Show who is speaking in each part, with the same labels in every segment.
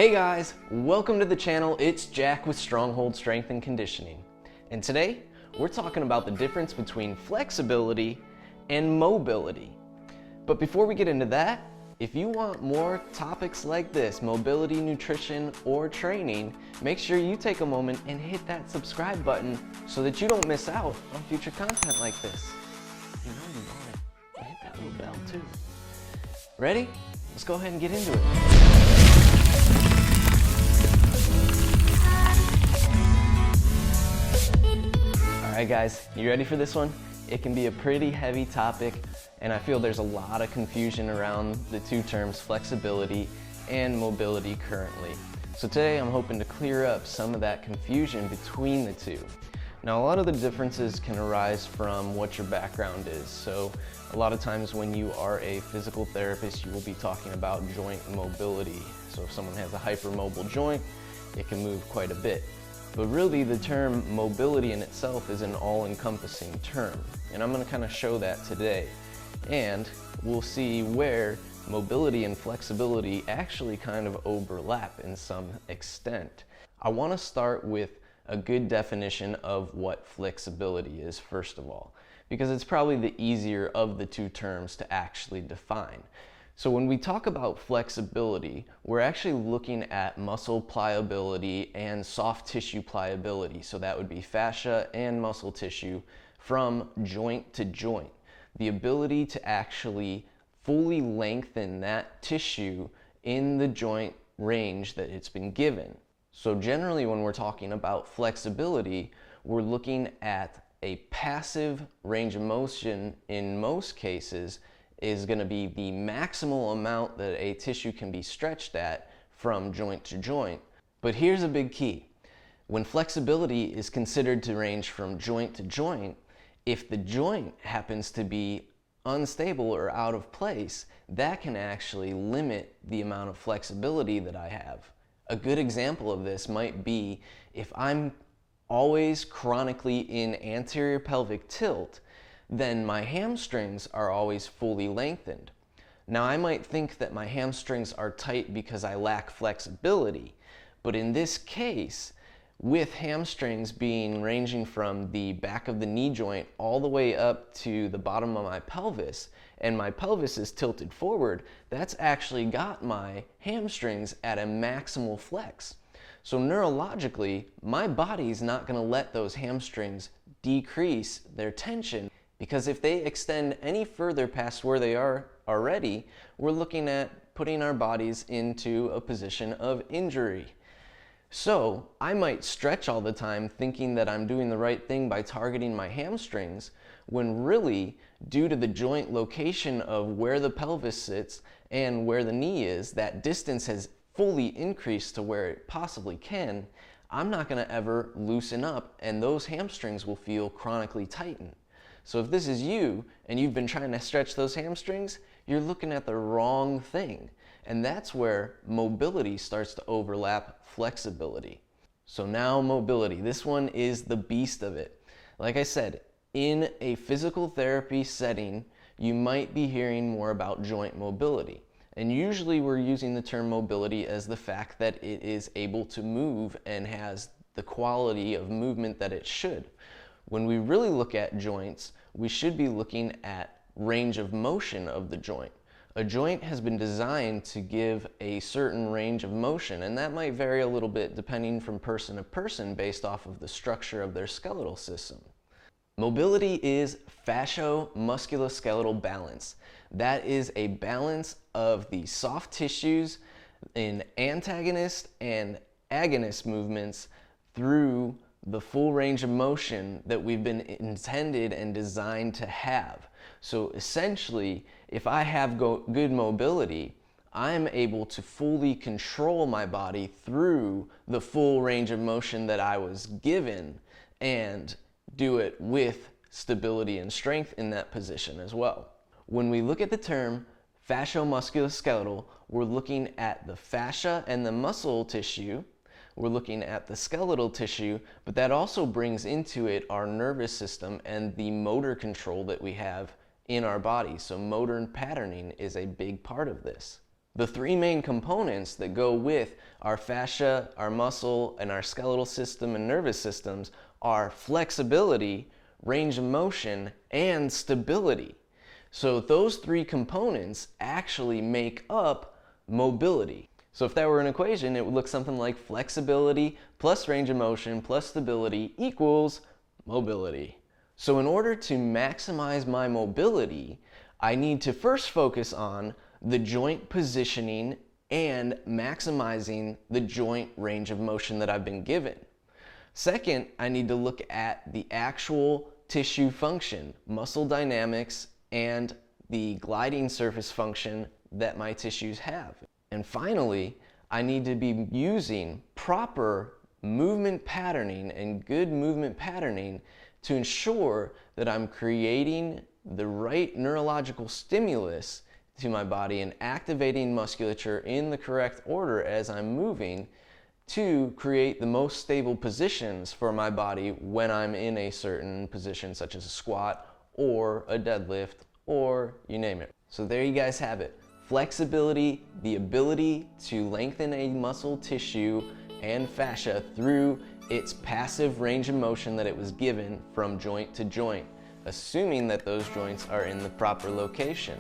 Speaker 1: Hey guys, welcome to the channel. It's Jack with Stronghold Strength and Conditioning. And today, we're talking about the difference between flexibility and mobility. But before we get into that, if you want more topics like this, mobility, nutrition, or training, make sure you take a moment and hit that subscribe button so that you don't miss out on future content like this. You know you want it. And hit that little bell too. Ready? Let's go ahead and get into it. Alright guys, you ready for this one? It can be a pretty heavy topic, and I feel there's a lot of confusion around the two terms flexibility and mobility currently. So today I'm hoping to clear up some of that confusion between the two. Now a lot of the differences can arise from what your background is. So a lot of times when you are a physical therapist, you will be talking about joint mobility. So if someone has a hypermobile joint, it can move quite a bit. But really the term mobility in itself is an all-encompassing term, and I'm going to kind of show that today. And we'll see where mobility and flexibility actually kind of overlap in some extent. I want to start with a good definition of what flexibility is first of all, because it's probably the easier of the two terms to actually define. So when we talk about flexibility, we're actually looking at muscle pliability and soft tissue pliability. So that would be fascia and muscle tissue from joint to joint. The ability to actually fully lengthen that tissue in the joint range that it's been given. So generally when we're talking about flexibility, we're looking at a passive range of motion in most cases is going to be the maximal amount that a tissue can be stretched at from joint to joint. But here's a big key. When flexibility is considered to range from joint to joint, if the joint happens to be unstable or out of place, that can actually limit the amount of flexibility that I have. A good example of this might be if I'm always chronically in anterior pelvic tilt, then my hamstrings are always fully lengthened. Now I might think that my hamstrings are tight because I lack flexibility, but in this case, with hamstrings being ranging from the back of the knee joint all the way up to the bottom of my pelvis, and my pelvis is tilted forward, that's actually got my hamstrings at a maximal flex. So neurologically, my body's not going to let those hamstrings decrease their tension, because if they extend any further past where they are already, we're looking at putting our bodies into a position of injury. So I might stretch all the time thinking that I'm doing the right thing by targeting my hamstrings, when really, due to the joint location of where the pelvis sits and where the knee is, that distance has fully increased to where it possibly can. I'm not going to ever loosen up, and those hamstrings will feel chronically tightened. So if this is you and you've been trying to stretch those hamstrings, you're looking at the wrong thing. And that's where mobility starts to overlap flexibility. So now mobility, this one is the beast of it. Like I said, in a physical therapy setting, you might be hearing more about joint mobility. And usually we're using the term mobility as the fact that it is able to move and has the quality of movement that it should. When we really look at joints, we should be looking at range of motion of the joint. A joint has been designed to give a certain range of motion, and that might vary a little bit depending from person to person based off of the structure of their skeletal system. Mobility is fascio-musculoskeletal balance. That is a balance of the soft tissues in antagonist and agonist movements through the full range of motion that we've been intended and designed to have. So essentially, if I have good mobility, I'm able to fully control my body through the full range of motion that I was given and do it with stability and strength in that position as well. When we look at the term fascio-musculoskeletal, we're looking at the fascia and the muscle tissue. We're looking at the skeletal tissue, but that also brings into it our nervous system and the motor control that we have in our body. So motor and patterning is a big part of this. The three main components that go with our fascia, our muscle, and our skeletal system and nervous systems are flexibility, range of motion, and stability. So those three components actually make up mobility. So if that were an equation, it would look something like flexibility plus range of motion plus stability equals mobility. So in order to maximize my mobility, I need to first focus on the joint positioning and maximizing the joint range of motion that I've been given. Second, I need to look at the actual tissue function, muscle dynamics, and the gliding surface function that my tissues have. And finally, I need to be using proper movement patterning and good movement patterning to ensure that I'm creating the right neurological stimulus to my body and activating musculature in the correct order as I'm moving to create the most stable positions for my body when I'm in a certain position, such as a squat or a deadlift or you name it. So there you guys have it. Flexibility, the ability to lengthen a muscle tissue and fascia through its passive range of motion that it was given from joint to joint, assuming that those joints are in the proper location.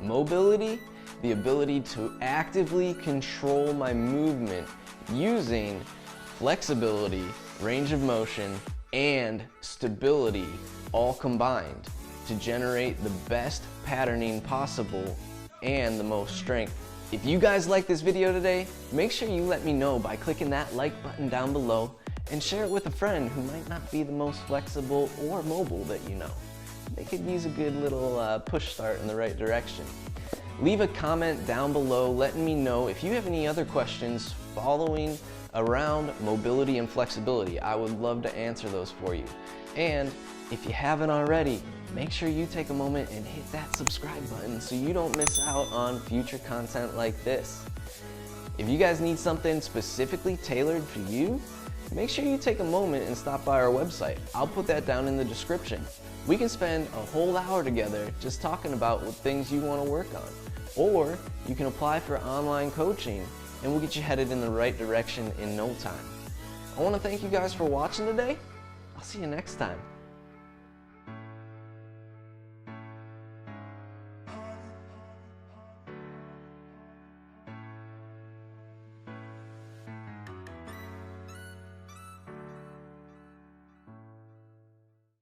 Speaker 1: Mobility, the ability to actively control my movement using flexibility, range of motion, and stability all combined to generate the best patterning possible and the most strength. If you guys like this video today, make sure you let me know by clicking that like button down below and share it with a friend who might not be the most flexible or mobile that you know. They could use a good little push start in the right direction. Leave a comment down below letting me know if you have any other questions following around mobility and flexibility. I would love to answer those for you. And if you haven't already, make sure you take a moment and hit that subscribe button so you don't miss out on future content like this. If you guys need something specifically tailored for you, make sure you take a moment and stop by our website. I'll put that down in the description. We can spend a whole hour together just talking about what things you want to work on. Or you can apply for online coaching and we'll get you headed in the right direction in no time. I want to thank you guys for watching today. I'll see you next time.